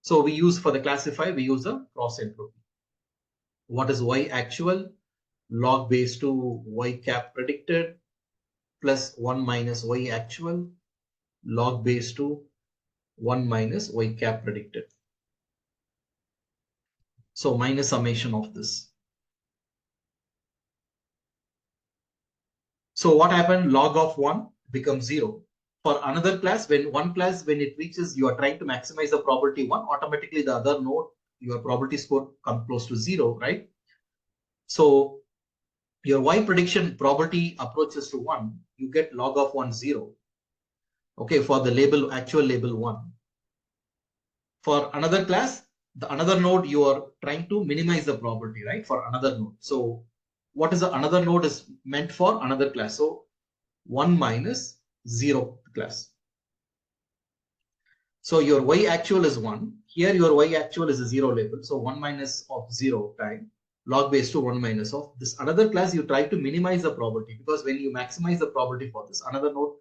So we use for the classify, we use a cross entropy. What is y actual? Log base 2 y cap predicted plus 1 minus y actual log base 2 1 minus y cap predicted. So minus summation of this. So what happened? Log of 1 becomes 0. For another class, when one class, when it reaches, you are trying to maximize the probability 1, automatically the other node, your probability score come close to 0, right? So your y prediction probability approaches to 1, you get log of 1, 0. Okay, for the label, actual label 1. For another class, the another node, you are trying to minimize the probability, right? For another node. So what is the another node is meant for another class? So 1 minus 0 class. So your y actual is 1. Here your y actual is a 0 label. So 1 minus of 0 time log base to 1 minus of this another class. You try to minimize the probability, because when you maximize the probability for this another node,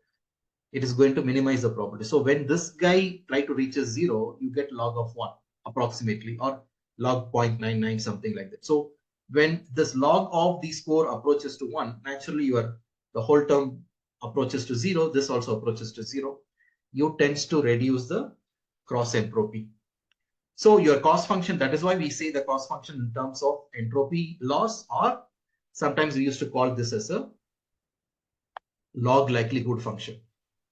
it is going to minimize the probability. So when this guy try to reach a 0, you get log of 1 approximately, or log 0.99, something like that. So when this log of the score approaches to 1, naturally the whole term approaches to 0. This also approaches to 0. You tends to reduce the cross entropy. So your cost function, that is why we say the cost function in terms of entropy loss, or sometimes we used to call this as a log likelihood function.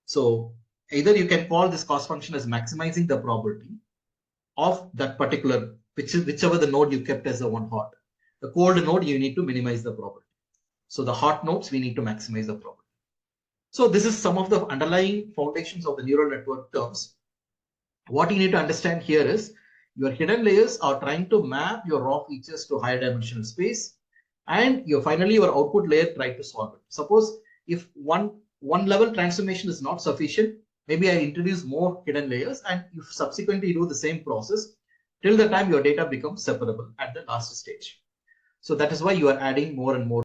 So either you can call this cost function as maximizing the probability of that particular, whichever the node you kept as the one hot. The cold node, you need to minimize the probability. So the hot nodes, we need to maximize the probability. So this is some of the underlying foundations of the neural network terms. What you need to understand here is your hidden layers are trying to map your raw features to higher dimensional space, and finally your output layer try to solve it. Suppose if one level transformation is not sufficient, maybe I introduce more hidden layers, and you subsequently do the same process till the time your data becomes separable at the last stage. So that is why you are adding more and more